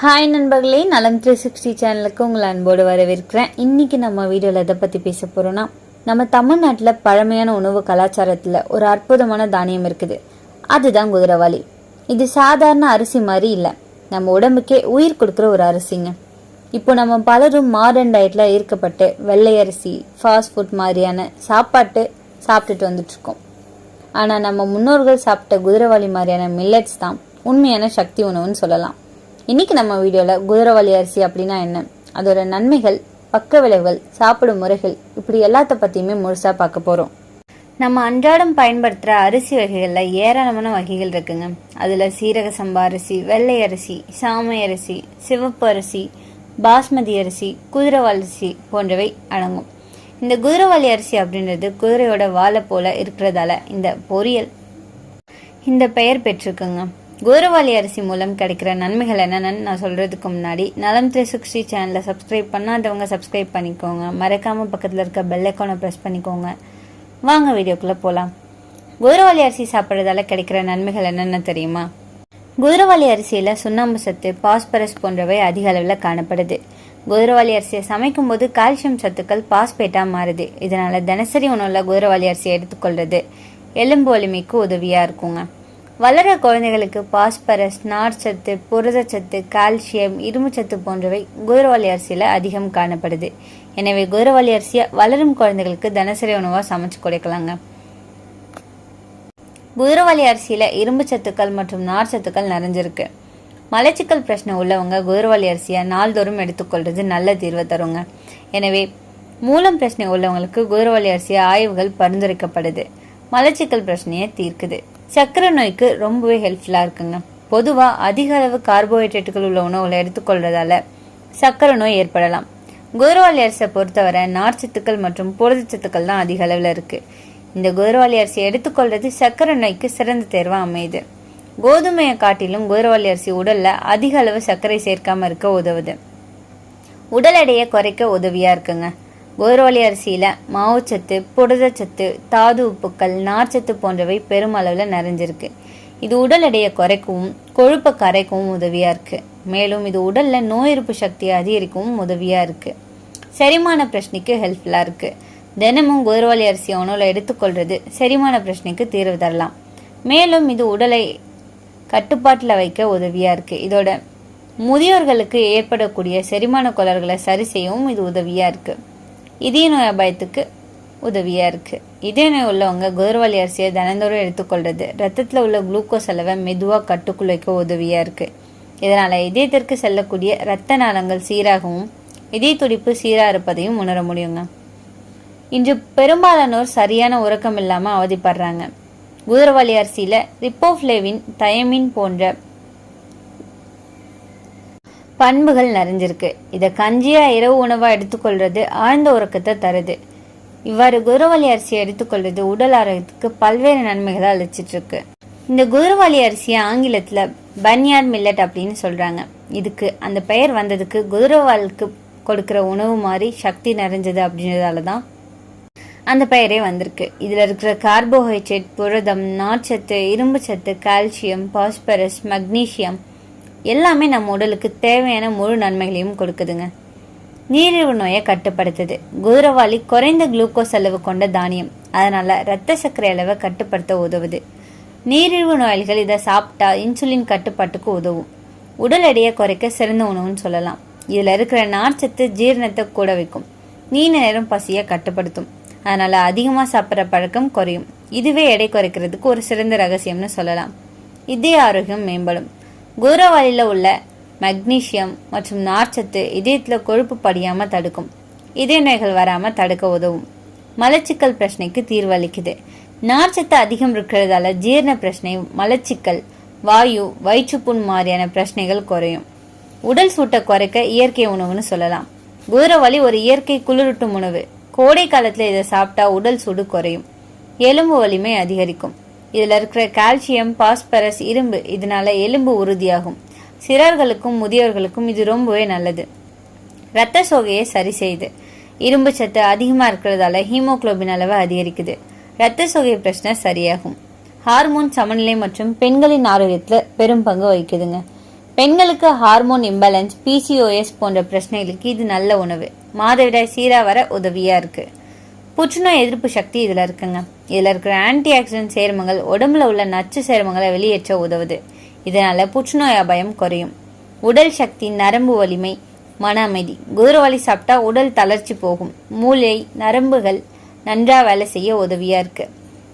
Hi நண்பர்களே, நலம் 360 சேனலுக்கு உங்களை அன்போடு வரவேற்கிறேன். இன்னைக்கு நம்ம வீடியோவில் எதை பற்றி பேச போகிறோன்னா, நம்ம தமிழ்நாட்டில் பழமையான உணவு கலாச்சாரத்தில் ஒரு அற்புதமான தானியம் இருக்குது. அதுதான் குதிரைவாலி. இது சாதாரண அரிசி மாதிரி இல்லை, நம்ம உடம்புக்கே உயிர் கொடுக்குற ஒரு அரிசிங்க. இப்போ நம்ம பலரும் மாடர்ன் டயட்டில் ஈர்க்கப்பட்டு வெள்ளை அரிசி, ஃபாஸ்ட் ஃபுட் மாதிரியான சாப்பிட்டுட்டு வந்துட்டுருக்கோம். ஆனால் நம்ம முன்னோர்கள் சாப்பிட்ட குதிரைவாலி மாதிரியான மில்லட்ஸ் தான் உண்மையான சக்தி உணவுன்னு சொல்லலாம். இன்னைக்கு நம்ம வீடியோவில் குதிரைவாலி அரிசி அப்படின்னா என்ன, அதோட நன்மைகள், பக்க விளைவுகள், சாப்பிடும் முறைகள், இப்படி எல்லாத்த பற்றியுமே முழுசாக பார்க்க போகிறோம். நம்ம அன்றாடம் பயன்படுத்துகிற அரிசி வகைகளில் ஏராளமான வகைகள் இருக்குங்க. அதில் சீரக சம்பா அரிசி, வெள்ளை அரிசி, சாமை அரிசி, சிவப்பு அரிசி, பாஸ்மதி அரிசி, குதிரைவாலி அரிசி போன்றவை அடங்கும். இந்த குதிரைவாலி அரிசி அப்படின்றது குதிரையோட வாழை போல இருக்கிறதால இந்த பெயர் பெற்றிருக்குங்க. குதிரைவாலி அரிசி மூலம் கிடைக்கிற நன்மைகள் என்னென்னு நான் சொல்கிறதுக்கு முன்னாடி நலம் 360 சேனலை சப்ஸ்கிரைப் பண்ணாதவங்க சப்ஸ்கிரைப் பண்ணிக்கோங்க. மறக்காமல் பக்கத்தில் இருக்க பெல் ஐக்கானை ப்ரெஸ் பண்ணிக்கோங்க. வாங்க வீடியோக்குள்ளே போகலாம். குதிரைவாலி அரிசி சாப்பிட்றதால கிடைக்கிற நன்மைகள் என்னென்ன தெரியுமா? குதிரைவாலி அரிசியில் சுண்ணாம்பு சத்து, பாஸ்பரஸ் போன்றவை அதிக அளவில் காணப்படுது. குதிரைவாலி அரிசியை சமைக்கும் போது கால்சியம் சத்துக்கள் பாஸ்பேட்டாக மாறுது. இதனால் தினசரி உணவில் குதிரைவாலி அரிசியை எடுத்துக்கொள்வது எலும்பு வலிமைக்கு உதவியாக இருக்குங்க. வளர குழந்தைகளுக்கு பாஸ்பரஸ், நார்ச்சத்து, புரதச்சத்து, கால்சியம், இரும்புச்சத்து போன்றவை குதிரைவாலி அரிசியில் அதிகம் காணப்படுது. எனவே குதிரைவாலி அரிசியை வளரும் குழந்தைகளுக்கு தினசரி உணவாக சமைச்சு கொடுக்கலாங்க. குதிரைவாலி அரிசியில் இரும்பு சத்துக்கள் மற்றும் நார்ச்சத்துக்கள் நிறைஞ்சிருக்கு. மலச்சிக்கல் பிரச்சனை உள்ளவங்க குதிரைவாலி அரிசியை நாள்தோறும் எடுத்துக்கொள்வது நல்ல தீர்வை தருங்க. எனவே மூலம் பிரச்சனை உள்ளவங்களுக்கு குதிரைவாலி அரிசியை ஆய்வுகள் பரிந்துரைக்கப்படுது. மலச்சிக்கல் பிரச்சனையை தீர்க்குது. சர்க்கரை நோய்க்கு ரொம்பவே ஹெல்ப்ஃபுல்லாக இருக்குங்க. பொதுவாக அதிக அளவு கார்போஹைட்ரேட்டுகள் உள்ள உணவுகளை எடுத்துக்கொள்றதால சர்க்கரை நோய் ஏற்படலாம். குதிரைவாலி அரிசியை பொறுத்தவரை நார்ச்சத்துக்கள் மற்றும் புரதச்சத்துக்கள் தான் அதிக அளவில் இருக்குது. இந்த குதிரைவாலி அரிசியை எடுத்துக்கொள்றது சர்க்கரை நோய்க்கு சிறந்த தேர்வாக அமையுது. கோதுமையை காட்டிலும் குதிரைவாலி அரிசி உடலில் அதிக அளவு சர்க்கரை சேர்க்காமல் இருக்க உதவுது. உடல் எடையை குறைக்க உதவியாக இருக்குங்க. குதிரைவாலி அரிசியில் மாவுச்சத்து, புரதச்சத்து, தாது உப்புக்கள், நார்ச்சத்து போன்றவை பெருமளவில் நிறைஞ்சிருக்கு. இது உடல் எடையை குறைக்கவும் கொழுப்பை கரைக்கவும் உதவியாக இருக்குது. மேலும் இது உடலில் நோய் எதிர்ப்பு சக்தியை அதிகரிக்கவும் உதவியாக இருக்குது. செரிமான பிரச்சனைக்கு ஹெல்ப்ஃபுல்லாக இருக்குது. தினமும் குதிரைவாலி அரிசி உணவில் எடுத்துக்கொள்வது செரிமான பிரச்சனைக்கு தீர்வு தரலாம். மேலும் இது உடலை கட்டுப்பாட்டில் வைக்க உதவியாக இருக்குது. இதோட முதியோர்களுக்கு ஏற்படக்கூடிய செரிமான கோளாறுகளை சரி செய்யவும் இது உதவியாக இருக்குது. இதய நோய் அபாயத்துக்கு உதவியாக இருக்குது. இதய நோய் உள்ளவங்க குதிரைவாலி அரிசியை தினந்தோறும் எடுத்துக்கொள்வது ரத்தத்தில் உள்ள குளுக்கோஸ் அளவை மெதுவாக கட்டுக்குள்ளைக்க உதவியாக இருக்குது. இதனால் இதயத்திற்கு செல்லக்கூடிய இரத்த நாளங்கள் சீராகவும் இதய துடிப்பு சீராக இருப்பதையும் உணர முடியுங்க. இன்று பெரும்பாலானோர் சரியான உறக்கம் இல்லாமல் அவதிப்படுறாங்க. குதிரைவாலி அரிசியில் ரிப்போஃப்ளேவின், தயமின் போன்ற பண்புகள் நிறைஞ்சிருக்கு. இதை கஞ்சியா இரவு உணவா எடுத்துக்கொள்றது ஆழ்ந்த உறக்கத்தை தருது. இவ்வாறு குதிரைவாலி அரிசியை எடுத்துக்கொள்வது உடல் ஆரோக்கியத்துக்கு பல்வேறு நன்மைகளை அளிச்சிட்டு இருக்கு. இந்த குதிரைவாலி அரிசியை ஆங்கிலத்துல பன்யார்ட் மில்லட் அப்படின்னு சொல்றாங்க. இதுக்கு அந்த பெயர் வந்ததுக்கு குதிரைவாலுக்கு கொடுக்கிற உணவு மாதிரி சக்தி நிறைஞ்சது அப்படின்றதால தான் அந்த பெயரே வந்திருக்கு. இதுல இருக்கிற கார்போஹைட்ரேட், புரதம், நார்ச்சத்து, இரும்பு சத்து, கால்சியம், பாஸ்பரஸ், மக்னீசியம் எல்லாமே நம்ம உடலுக்கு தேவையான முழு நன்மைகளையும் கொடுக்குதுங்க. நீரிழிவு நோயை கட்டுப்படுத்துது. குதிரைவாலி குறைந்த குளுக்கோஸ் அளவு கொண்ட தானியம், அதனால இரத்த சர்க்கரை அளவை கட்டுப்படுத்த உதவுது. நீரிழிவு நோயாளிகள் இதை சாப்பிட்டா இன்சுலின் கட்டுப்பாட்டுக்கு உதவும். உடல் எடையை குறைக்க சிறந்த உணவுன்னு சொல்லலாம். இதுல இருக்கிற நார்ச்சத்து ஜீரணத்தை கூட வைக்கும். நீண்ட நேரம் பசியை கட்டுப்படுத்தும். அதனால அதிகமாக சாப்பிட்ற பழக்கம் குறையும். இதுவே எடை குறைக்கிறதுக்கு ஒரு சிறந்த ரகசியம்னு சொல்லலாம். இதய ஆரோக்கியம் மேம்படும். குதிரைவாலியில் உள்ள மக்னீசியம் மற்றும் நார்ச்சத்து இதயத்தில் கொழுப்பு படியாமல் தடுக்கும். இதய நோய்கள் வராமல் தடுக்க உதவும். மலச்சிக்கல் பிரச்சனைக்கு தீர்வளிக்குது. நார்ச்சத்து அதிகம் இருக்கிறதால ஜீரண பிரச்சனை, மலச்சிக்கல், வாயு, வயிற்றுப்புண் மாதிரியான பிரச்சனைகள் குறையும். உடல் சூட்டை குறைக்க இயற்கை உணவுன்னு சொல்லலாம். குதிரைவாலி ஒரு இயற்கை குளிரூட்டும் உணவு. கோடை காலத்தில் இதை சாப்பிட்டா உடல் சூடு குறையும். எலும்பு வலிமை அதிகரிக்கும். இதில் இருக்கிற கால்சியம், பாஸ்பரஸ், இரும்பு, இதனால எலும்பு உறுதியாகும். சிறார்களுக்கும் முதியோர்களுக்கும் இது ரொம்பவே நல்லது. இரத்த சோகையை சரி செய்யுது. இரும்பு சத்து அதிகமாக இருக்கிறதால ஹீமோகுளோபின் அளவு அதிகரிக்குது. இரத்த சோகை பிரச்சனை சரியாகும். ஹார்மோன் சமநிலை மற்றும் பெண்களின் ஆரோக்கியத்தில் பெரும் பங்கு வகிக்குதுங்க. பெண்களுக்கு ஹார்மோன் இம்பேலன்ஸ், PCOS போன்ற பிரச்சனைகளுக்கு இது நல்ல உணவு. மாதவிடாய் சீரா வர உதவியா இருக்கு. புற்றுநோய் எதிர்ப்பு சக்தி இதுல இருக்குங்க. இதுல இருக்கிற ஆன்டி ஆக்சிடென்ட் சேர்மங்கள் உடம்புல உள்ள நச்சு சேர்மங்களை வெளியேற்ற உதவுது. இதனால புற்றுநோய் அபாயம் குறையும். உடல் சக்தி, நரம்பு வலிமை, மன அமைதி. குதிரைவாலி சாப்பிட்டா உடல் தளர்ச்சி போகும். மூளை, நரம்புகள் நன்றா வேலை செய்ய உதவியா இருக்கு.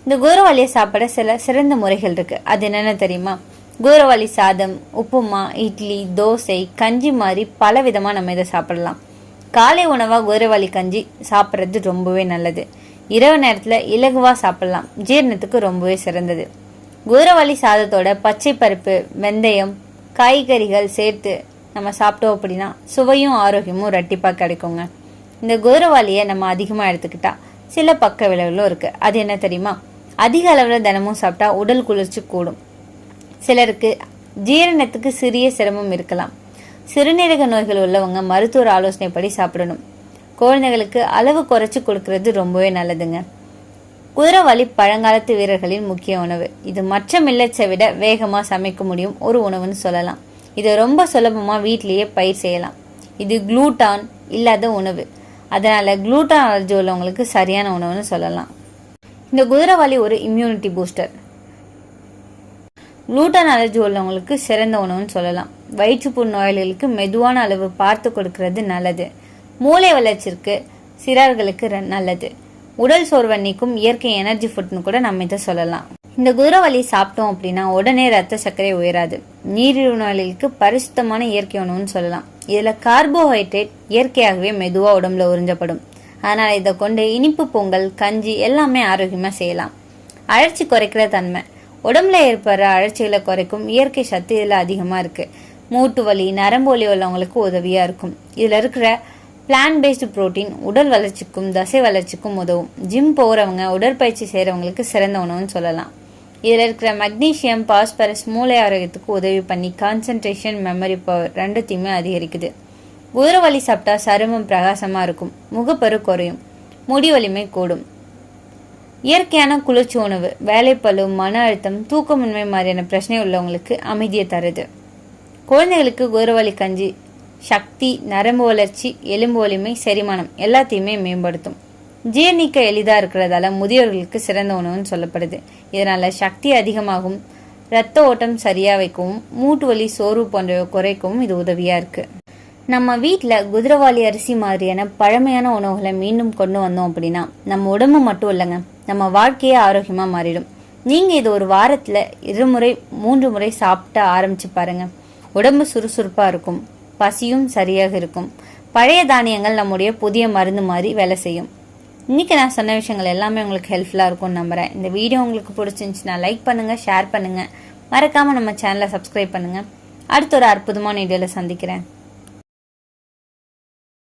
இந்த குதிரைவாலியை சாப்பிட சில சிறந்த முறைகள் இருக்கு. அது என்னென்ன தெரியுமா? குதிரைவாலி சாதம், உப்புமா, இட்லி, தோசை, கஞ்சி மாதிரி பல விதமா நம்ம இதை சாப்பிடலாம். காலை உணவா குதிரைவாலி கஞ்சி சாப்பிட்றது ரொம்பவே நல்லது. இரவு நேரத்துல இலகுவா சாப்பிடலாம். ஜீரணத்துக்கு ரொம்பவே சிறந்தது. குதிரைவாலி சாதத்தோட பச்சை பருப்பு, வெந்தயம், காய்கறிகள் சேர்த்து நம்ம சாப்பிட்டோம் அப்படின்னா சுவையும் ஆரோக்கியமும் ரெட்டிப்பா கிடைக்குங்க. இந்த குதிரைவாலியை நம்ம அதிகமா எடுத்துக்கிட்டா சில பக்க விளைவுகளும் இருக்கு. அது என்ன தெரியுமா? அதிக அளவுல தினமும் சாப்பிட்டா உடல் குளிர்ச்சி கூடும். சிலருக்கு ஜீரணத்துக்கு சிறிய சிரமம் இருக்கலாம். சிறுநீரக நோய்கள் உள்ளவங்க மருத்துவர் ஆலோசனைப்படி சாப்பிடணும். குழந்தைகளுக்கு அளவு குறைச்சி கொடுக்கறது ரொம்பவே நல்லதுங்க. குதிரைவாலி பழங்காலத்து வீரர்களின் முக்கிய உணவு. இது மற்ற மில்லட்ஸை விட வேகமா சமைக்க முடியும் ஒரு உணவுன்னு சொல்லலாம். இதை ரொம்ப சுலபமா வீட்டிலேயே பயிர் செய்யலாம். இது குளூட்டான் இல்லாத உணவு. அதனால குளூட்டான் அலர்ஜி உள்ளவங்களுக்கு சரியான உணவுன்னு சொல்லலாம். இந்த குதிரைவாலி ஒரு இம்யூனிட்டி பூஸ்டர். குளூட்டான் அலர்ஜி உள்ளவங்களுக்கு சிறந்த உணவுன்னு சொல்லலாம். வயிற்றுப்புண் நோயாளிகளுக்கு மெதுவான அளவு பார்த்து கொடுக்கறது நல்லது. மூளை வளர்ச்சிக்கு, சிறார்களுக்கு நல்லது. உடல் சோர்வை நீக்கும் இயற்கை எனர்ஜி ஃபுட்னு கூட நம்ம இதை சொல்லலாம். இந்த குதிரைவாலி சாப்பிட்டோம் அப்படின்னா உடனே ரத்த சர்க்கரை உயராது. நீரிழிவு நோயாளிகளுக்கு பரிசுத்தமான இயற்கை உணவுன்னு சொல்லலாம். இதுல கார்போஹைட்ரேட் இயற்கையாகவே மெதுவா உடம்புல உறிஞ்சப்படும். அதனால இதை கொண்டு இனிப்பு பொங்கல், கஞ்சி எல்லாமே ஆரோக்கியமா செய்யலாம். அழற்சி குறைக்கிற தன்மை. உடம்புல ஏற்படுற அழற்சிகளை குறைக்கும் இயற்கை சத்து இதுல அதிகமா இருக்கு. மூட்டு வலி, நரம்பு வலி உள்ளவங்களுக்கு உதவியா இருக்கும். இதுல இருக்கிற பிளான்ட் பேஸ்டு புரோட்டீன் உடல் வளர்ச்சிக்கும் தசை வளர்ச்சிக்கும் உதவும். ஜிம் போறவங்க, உடற்பயிற்சி செய்யறவங்களுக்கு சிறந்த உணவுன்னு சொல்லலாம். இதுல இருக்கிற மக்னீசியம், பாஸ்பரஸ் மூளை ஆரோக்கியத்துக்கு உதவி பண்ணி கான்சென்ட்ரேஷன், மெமரி பவர் ரெண்டுத்தையுமே அதிகரிக்குது. குதிரைவாலி சாப்பிட்டா சருமம் பிரகாசமா இருக்கும். முகப்பரு குறையும். முடி வலிமை கூடும். இயற்கையான குளிர்ச்சி உணவு. வேலைப்பளு, மன அழுத்தம், தூக்கமின்மை மாதிரியான பிரச்சனை உள்ளவங்களுக்கு அமைதியை தருது. குழந்தைகளுக்கு குதிரைவாலி கஞ்சி சக்தி, நரம்பு வளர்ச்சி, எலும்பு வலிமை, செரிமானம் எல்லாத்தையுமே மேம்படுத்தும். ஜீர்ணிக்க எளிதா இருக்கிறதால முதியோர்களுக்கு சிறந்த உணவுன்னு சொல்லப்படுது. இதனால சக்தி அதிகமாகும். ரத்த ஓட்டம் சரியா வைக்கவும், மூட்டு வலி, சோர்வு போன்றவை குறைக்கவும் இது உதவியா இருக்கு. நம்ம வீட்டில் குதிரைவாலி அரிசி மாதிரியான பழமையான உணவுகளை மீண்டும் கொண்டு வந்தோம் அப்படின்னா நம்ம உடம்பு மட்டும் இல்லைங்க, நம்ம வாழ்க்கையே ஆரோக்கியமா மாறிடும். நீங்க இது ஒரு வாரத்துல 2 முறை 3 முறை சாப்பிட்ட ஆரம்பிச்சு பாருங்க. உடம்பு சுறுசுறுப்பா இருக்கும். பசியும் சரியாக இருக்கும். பழைய தானியங்கள் நம்முடைய புதிய மருந்து மாதிரி வேலை செய்யும். இன்னைக்கு நான் சொன்ன விஷயங்கள் எல்லாமே உங்களுக்கு ஹெல்ப்ஃபுல்லாக இருக்கும்னு நம்புறேன். இந்த வீடியோ உங்களுக்கு பிடிச்சிருந்துச்சுன்னா லைக் பண்ணுங்க, ஷேர் பண்ணுங்க, மறக்காம நம்ம சேனலை சப்ஸ்கிரைப் பண்ணுங்க. அடுத்த ஒரு அற்புதமான வீடியோல சந்திக்கிறேன்.